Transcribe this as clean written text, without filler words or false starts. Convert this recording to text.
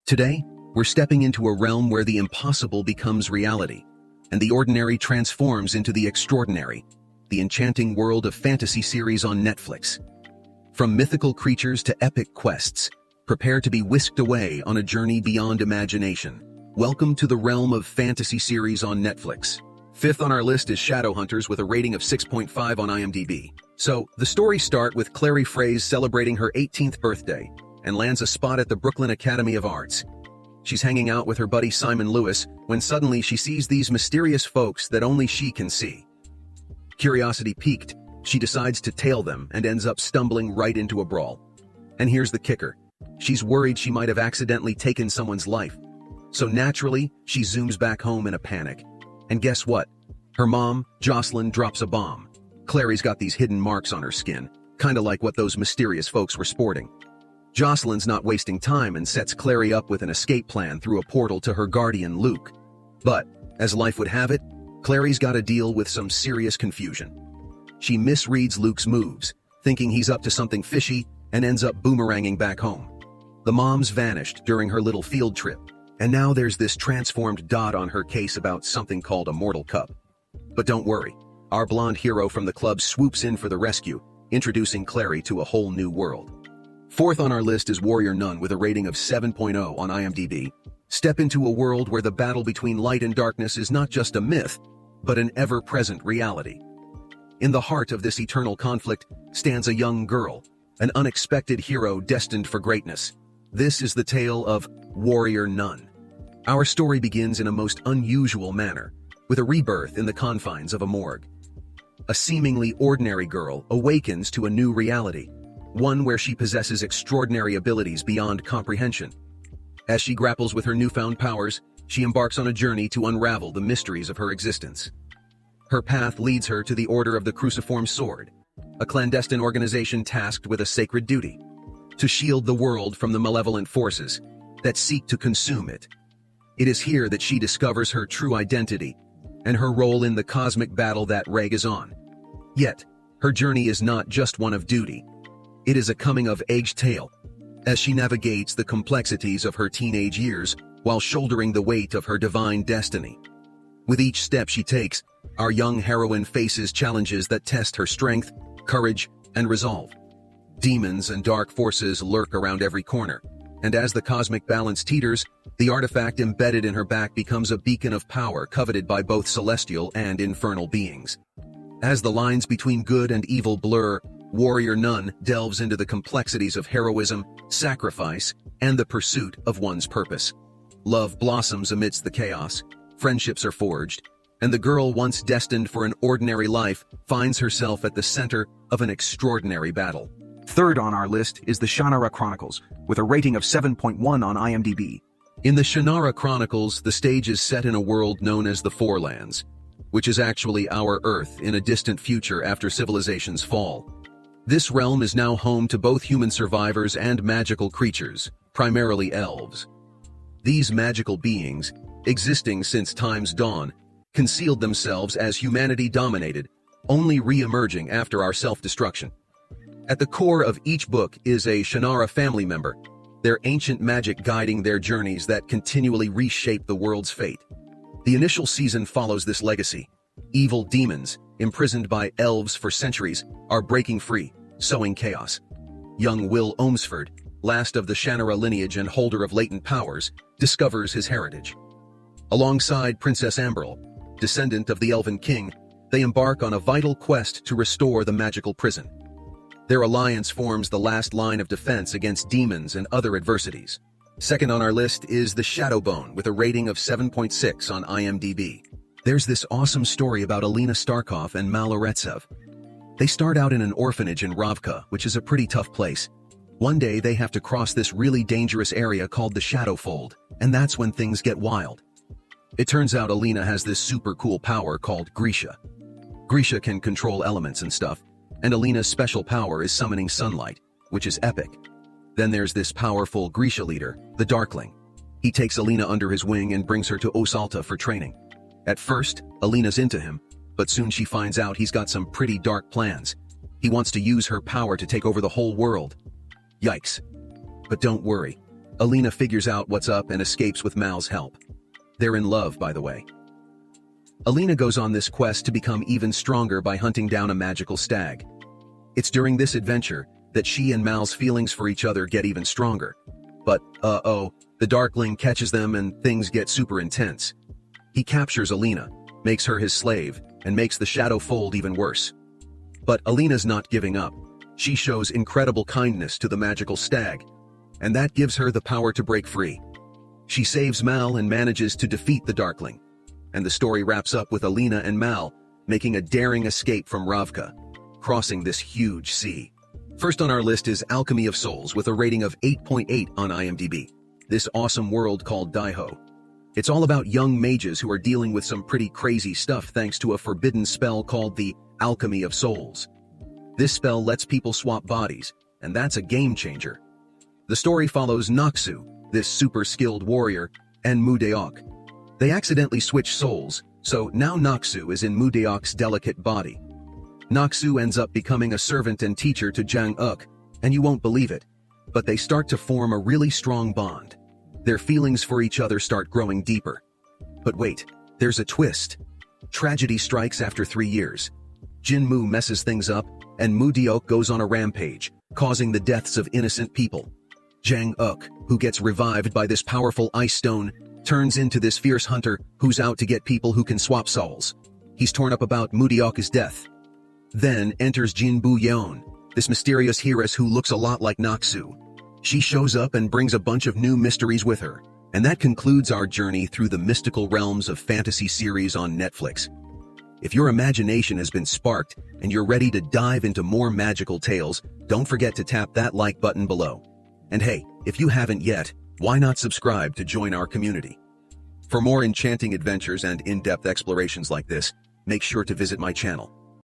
Today, we're stepping into a realm where the impossible becomes reality, and the ordinary transforms into the extraordinary, the enchanting world of fantasy series on Netflix. From mythical creatures to epic quests, prepare to be whisked away on a journey beyond imagination. Welcome to the realm of fantasy series on Netflix. Fifth on our list is Shadowhunters with a rating of 6.5 on IMDb. So, the stories start with Clary Frey's celebrating her 18th birthday and lands a spot at the Brooklyn Academy of Arts. She's hanging out with her buddy Simon Lewis when suddenly she sees these mysterious folks that only she can see. Curiosity piqued, she decides to tail them and ends up stumbling right into a brawl. And here's the kicker. She's worried she might have accidentally taken someone's life. So naturally, she zooms back home in a panic. And guess what? Her mom, Jocelyn, drops a bomb. Clary's got these hidden marks on her skin, kinda like what those mysterious folks were sporting. Jocelyn's not wasting time and sets Clary up with an escape plan through a portal to her guardian, Luke. But, as life would have it, Clary's gotta deal with some serious confusion. She misreads Luke's moves, thinking he's up to something fishy, and ends up boomeranging back home. The mom's vanished during her little field trip, and now there's this transformed dot on her case about something called a mortal cup. But don't worry, our blonde hero from the club swoops in for the rescue, introducing Clary to a whole new world. Fourth on our list is Warrior Nun with a rating of 7.0 on IMDb. Step into a world where the battle between light and darkness is not just a myth, but an ever-present reality. In the heart of this eternal conflict stands a young girl, an unexpected hero destined for greatness. This is the tale of Warrior Nun. Our story begins in a most unusual manner, with a rebirth in the confines of a morgue. A seemingly ordinary girl awakens to a new reality, one where she possesses extraordinary abilities beyond comprehension. As she grapples with her newfound powers, she embarks on a journey to unravel the mysteries of her existence. Her path leads her to the Order of the Cruciform Sword, a clandestine organization tasked with a sacred duty: to shield the world from the malevolent forces that seek to consume it. It is here that she discovers her true identity and her role in the cosmic battle that rages on. Yet, her journey is not just one of duty. It is a coming-of-age tale, as she navigates the complexities of her teenage years while shouldering the weight of her divine destiny. With each step she takes, our young heroine faces challenges that test her strength, courage, and resolve. Demons and dark forces lurk around every corner, and as the cosmic balance teeters, the artifact embedded in her back becomes a beacon of power coveted by both celestial and infernal beings. As the lines between good and evil blur, Warrior Nun delves into the complexities of heroism, sacrifice, and the pursuit of one's purpose. Love blossoms amidst the chaos, friendships are forged, and the girl once destined for an ordinary life finds herself at the center of an extraordinary battle. Third on our list is the Shannara Chronicles, with a rating of 7.1 on IMDb. In the Shannara Chronicles, the stage is set in a world known as the Fourlands, which is actually our Earth in a distant future after civilization's fall. This realm is now home to both human survivors and magical creatures, primarily elves. These magical beings, existing since time's dawn, concealed themselves as humanity dominated, only re-emerging after our self-destruction. At the core of each book is a Shannara family member, their ancient magic guiding their journeys that continually reshape the world's fate. The initial season follows this legacy. Evil demons, imprisoned by elves for centuries, are breaking free, sowing chaos. Young Will Ohmsford, last of the Shannara lineage and holder of latent powers, discovers his heritage. Alongside Princess Amberle, descendant of the Elven King, they embark on a vital quest to restore the magical prison. Their alliance forms the last line of defense against demons and other adversities. Second on our list is The Shadowbone with a rating of 7.6 on IMDb. There's this awesome story about Alina Starkov and Maloretsev. They start out in an orphanage in Ravka, which is a pretty tough place. One day they have to cross this really dangerous area called the Shadowfold, and that's when things get wild. It turns out Alina has this super cool power called Grisha. Grisha can control elements and stuff, and Alina's special power is summoning sunlight, which is epic. Then there's this powerful Grisha leader, the Darkling. He takes Alina under his wing and brings her to Osalta for training. At first, Alina's into him, but soon she finds out he's got some pretty dark plans. He wants to use her power to take over the whole world. Yikes. But don't worry. Alina figures out what's up and escapes with Mal's help. They're in love, by the way. Alina goes on this quest to become even stronger by hunting down a magical stag. It's during this adventure that she and Mal's feelings for each other get even stronger. But, the Darkling catches them and things get super intense. He captures Alina, makes her his slave, and makes the shadow fold even worse. But Alina's not giving up. She shows incredible kindness to the magical stag, and that gives her the power to break free. She saves Mal and manages to defeat the Darkling. And the story wraps up with Alina and Mal making a daring escape from Ravka, crossing this huge sea. First on our list is Alchemy of Souls with a rating of 8.8 on IMDb. This awesome world called Daiho. It's all about young mages who are dealing with some pretty crazy stuff thanks to a forbidden spell called the Alchemy of Souls. This spell lets people swap bodies, and that's a game changer. The story follows Noxu, this super skilled warrior, and Mudeok. They accidentally switch souls, so now Noxu is in Mudeok's delicate body. Noxu ends up becoming a servant and teacher to Jang Uk, and you won't believe it, but they start to form a really strong bond. Their feelings for each other start growing deeper. But wait, there's a twist. Tragedy strikes after 3 years. Jinmu messes things up, and Mudeok goes on a rampage, causing the deaths of innocent people. Jang Uk, who gets revived by this powerful ice stone, turns into this fierce hunter who's out to get people who can swap souls. He's torn up about Mudeok's death. Then enters Jinbu Yeon, this mysterious heiress who looks a lot like Noxu. She shows up and brings a bunch of new mysteries with her. And that concludes our journey through the mystical realms of fantasy series on Netflix. If your imagination has been sparked and you're ready to dive into more magical tales, don't forget to tap that like button below. And hey, if you haven't yet, why not subscribe to join our community? For more enchanting adventures and in-depth explorations like this, make sure to visit my channel.